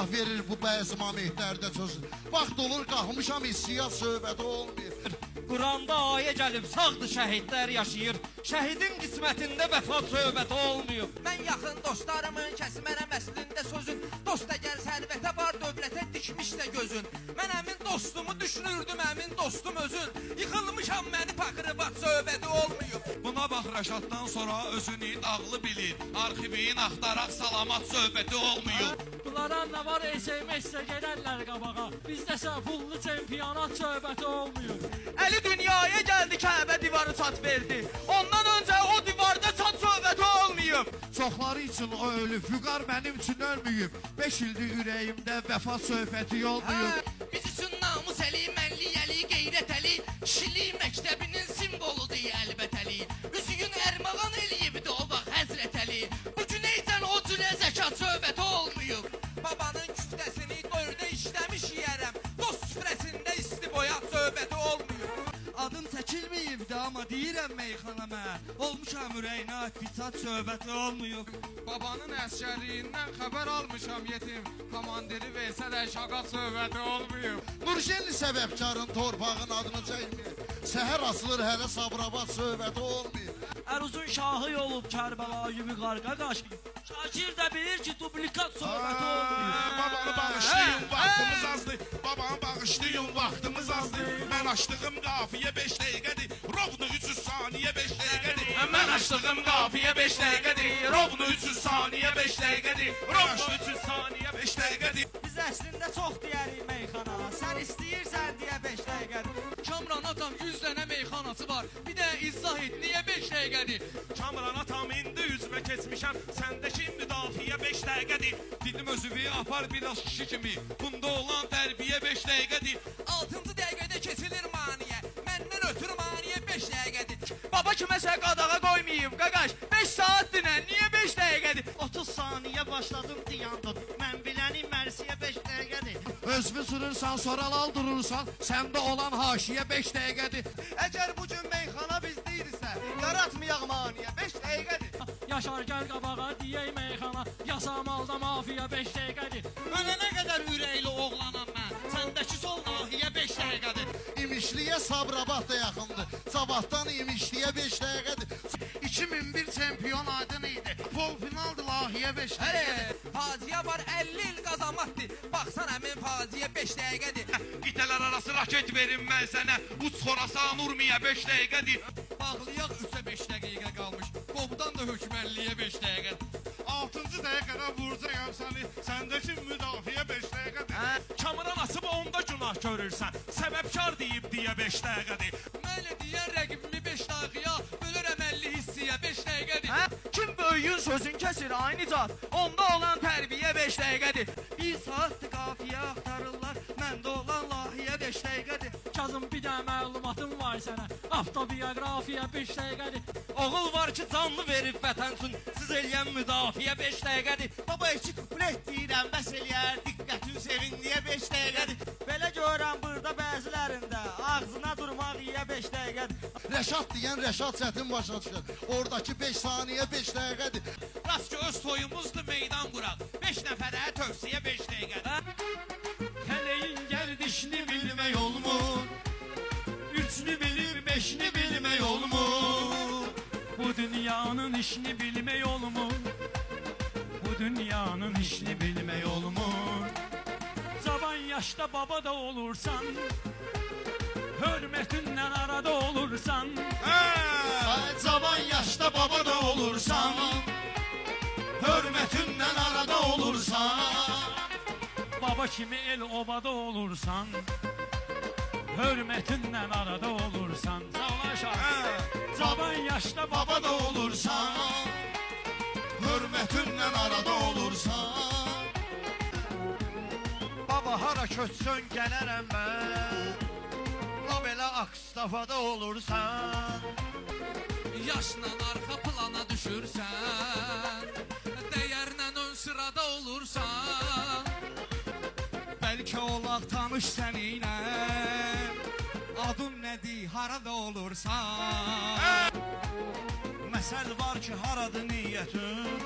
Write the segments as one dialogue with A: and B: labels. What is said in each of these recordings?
A: Allah verir bu bəzi momentlərdə söz. Vaxt olur qalxmışam hissiyat söhbəti olmuyor.
B: Quranda ayə gəlib sağdır şəhidlər yaşayır. Şəhidin qismətində vəfat söhbəti olmuyor.
C: Mən yaxın dostlarımın kəsmərəm əslində sözün. Dost əgər sərvətə var dövlətə dikmişsə gözün. Mən əmin dostumu düşünürdüm əmin dostum özün. Yıxılmışam məni paxırıbat söhbəti olmuyor.
D: Buna bax Rəşaddan sonra özünü dağlı bilir. Arxivin axtaraq salamat söhbəti olmuyor.
B: Bunlara nə var eşəymək gedərlər qabağa. Bizdəsə pullu çempionat söhbəti olmuyor.
C: Əli dünyaya gəldi Kəbə divarı çat verdi. Ondan öncə o divarda çat söhbəti olmuyor.
A: Çoxları üçün o ölü, füqar mənim üçün ölməyib. 5 ildir ürəyimdə vəfat söhbəti olmuyor.
C: Biz üçün namus əli, mənli əli, qeyrət əli, kişilik məktəbinin simvoludur əlbət əli. Üzüyün ərmağan eləyibdi o vaxt Həzrət Əli. Bugün eycən o cürə zəkat söhbəti olmuyor. Babanın küftəsini dördə işləmiş yiyərəm. Dost süfrəsində isti boyat söhbəti olmuyor.
E: Adım çəkilməyibdi, amma deyirəm meyxanama. Olmuşam ürəyinə atfiçat söhbəti olmuyor.
D: Babanın əskərliyindən xəbər almışam yetim. Komandiri versə də şaqa söhbəti olmuyor.
A: Nurşenli səbəbkarın torpağın adını çəkmir. Səhər asılır hələ Sabirabad söhbəti olmuyor.
B: Əruzun şahı olub Kərbəla yübü qarqa qaşı. Şakir də bilir ki dublikat söhbəti olmuyor.
D: Babanı bağışlayın, vaxtımız azdır. Babanı bağışlayın, vaxtımız azdır. Mən açdığım qafiyə 5 dəqiqədir. Rovnu 300 saniyə 5 dəqiqədir. Mən açdığım qafiyə 5 dəqiqədir. Rovnu 300 saniyə 5 dəqiqədir. Rovnu 300 saniyə 5 dəqiqədir.
E: Biz əslində çox deyərik meyxana. Sən istəyirsən deyə 5 dəqiqədir.
C: Kamran atam 100 dənə meyxanası var. Bir də izah et niyə 5 dəqiqədir?
D: Kamran atam indi üzvə keçmişəm. Səndəki müdafiə 5 dəqiqədir. Dilim özüvi apar biraz kişi kimi. Bunda olan tərbiyə 5 dəqiqədir.
C: 6-cı dəqiqədə kesilir maniyə. Məndən ötürü maniyə 5 dəqiqədir. Baba kiməsə qadağa qoymayıb. Qaqaş 5 saat dinən niyə 5 dəqiqədir?
E: 30 saniyə başladım diyandın. Mən bilənim mərsiyə 5 dəqiqədir.
A: Özünü sürürsən, sonra lal durursan, səndə olan haşiyə 5 dəqiqədir.
E: Əgər bu gün meyxana bizdeyidirsə, yaratmayaq maniyə 5 dəqiqədir.
B: Yaşar gəl qabağa deyək meyxana. Yasamalda mafiya 5 dəqiqədir.
E: Mənə nə qədər ürəkli oğlanam mən. Səndəki sol nahiyə 5 dəqiqədir.
A: İmişliyə Sabirabad da yaxındır. Cavaddan İmişliyə 5 dəqiqədir.
E: 2001 çempion aydın idi. Pol finaldı lahiyə 5 dəqiqədir.
C: Faciə var 50 il qazanmaqdır. Baxsan həmin faciə 5 dəqiqədir.
D: Qitələr arası raket verim mən sənə. Uç Xorasan Urmiyə 5 dəqiqədir.
C: Bağlayaq 3-ə 5 dəqiqə qalmış. Qobdan da hökmənliyə 5 dəqiqə.
D: 6-cı dəqiqədə vuracağam səni. Səndəki müdafiə 5 dəqiqədir. Kamran asıb onda günah görürsən. Səbəbkar deyib deyə 5 dəqiqədir.
C: Mələ deyən rəqibimi 5 daqiqəyə bölürəm 50 hissiyə 5 dəqiqədir.
E: Kim böyüyün sözün kəsir aynı zat.
C: Onda olan tərbiyə 5 dəqiqədir.
E: 1 saatdır qafiyə axtarırlar. Məndə olan lahiyə 5 dəqiqədir.
B: Kazım bir də məlumatım var sənə. Avtobiografiya 5 dəqiqədir.
C: Oğul var ki canlı verib vətən üçün. Siz eləyən müdafiə 5 dəqiqədir.
E: Baba 2 kuplet deyirəm, bəs eləyər, diqqətin sevinliyə 5 dəqiqədir. Belə görəm burada bəzilərində ağzına durmaq yiyə 5 dəqiqədir.
A: Rəşad deyən Rəşad çətin başa düşər. Oradakı 5 saniyə 5 dəqiqədir.
C: Rast ki öz toyumuzdur meydan quraq. 5 nəfərə tövsiyə 5 dəqiqədir.
B: Kələyin gərdişini bilmək olmur. Üçünü bilib beşini bilmək olmur. Bu dünyanın işini bilmək olmur. Bu dünyanın işini bilmək olmur. Cavan yaşda baba da olursan, hörmətinlə arada olursan.
A: Cavan yaşda baba da olursan, hörmətinlə arada olursan.
B: Baba kimi el obada olursan, hörmətinlə arada olursan. Sağlar şahit. Cavan yaşda
A: Baba da olursan, hörmətinlə arada olursan.
E: Baba hara köçsün gələrəm mən. La belə Akstafada olursan.
C: Yaşla arxa plana düşürsən. Dəyərlə ön sırada olursan.
E: Bəlkə olaq tanış səninlə. Adın nədir, harada olursan. Məsəl var ki, haradır niyyətin.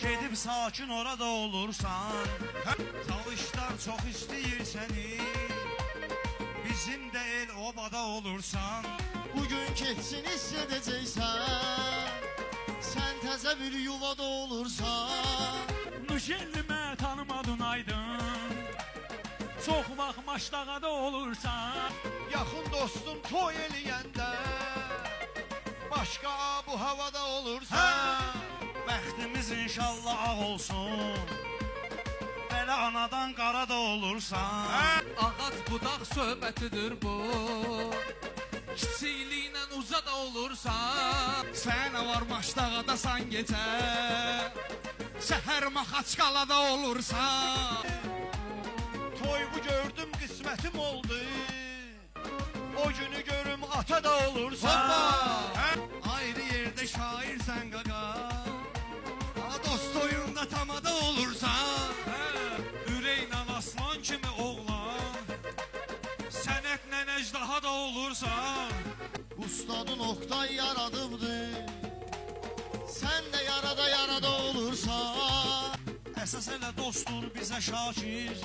E: Gedib sakin orada olursan.
F: Çalışlar çok istəyir səni. Bizim də el obada olursan.
G: Bugün keçsin hiss edəcəksən. Sən təzə bir yuvada olursan.
B: Nuşellime tanımadın aydın. Çok vaxt maçlağada olursan.
A: Yaxın dostum toy eləyəndə başqa bu havada olursan.
E: Bəxtimiz inşallah ağ olsun. Belə anadan qara da olursan.
C: Ağac budaq söhbətidir bu. Kiçikliklə uzada olursan.
D: Sən var maçdağadasan gecə. Səhər Maxaçqalada olursan.
A: Toygu gördüm qismətim oldu. O günü görüm ata da olursan. Ayrı yerdə şairsən qaqa. Dost toyunda tamada olursan.
F: Ürəklə aslan kimi oğlan. Sənətlə əcdaha da olursan.
G: Ustadın Oktay yaradıbdır. Sən də yarada olursan.
E: Əsas elə dostdur bizə Şakir.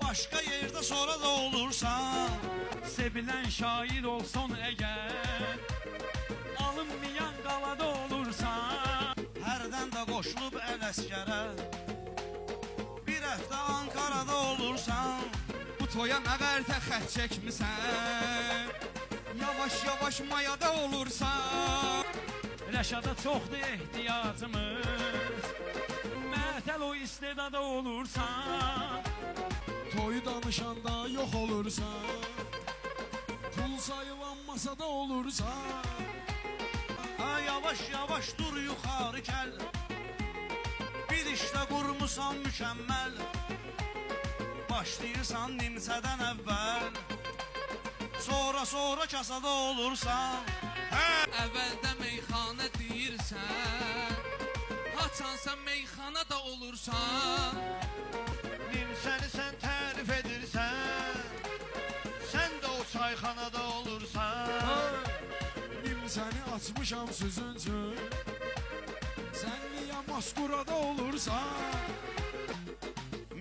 E: Başqa yerdə sonra da olursan.
B: Sevilen şair olsun eğer. Alınmayan qalada olursan.
E: Hərdən də qoşulub əl əskərə. Bir həftə Ankarada olursan.
D: Bu toya nə qərtə xət çəkmisən. Yavaş mayada olursan.
B: Rəşada çoxdur ehtiyacımız. Mətəl o istedada olursan.
F: Toyu danışanda yox olursan. Pul sayılan masada olursan.
E: Yavaş dur yuxarı gəl. Bir işdə qurmusan mükəmməl. Başlayırsan nimsədən əvvəl. Sonra kasada olursan.
C: Əvvəldə meyxana deyirsən. Haçansan meyxana da olursan.
A: Nimsəni sən tərif edirsən. Sən də o çayxanada olursan.
F: Səni açmışam sözüncü. Sən niyə maskurada olursan?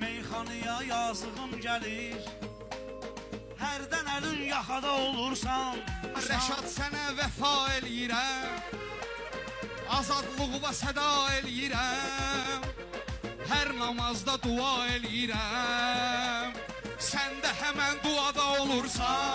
E: Meyxanaya yazığım gəlir. Hərdən əlin yaxada olursan.
D: Rəşad sənə vəfa eləyirəm. Azadlığıva səda eləyirəm. Hər namazda dua eləyirəm. Sən də həmən duada olursan.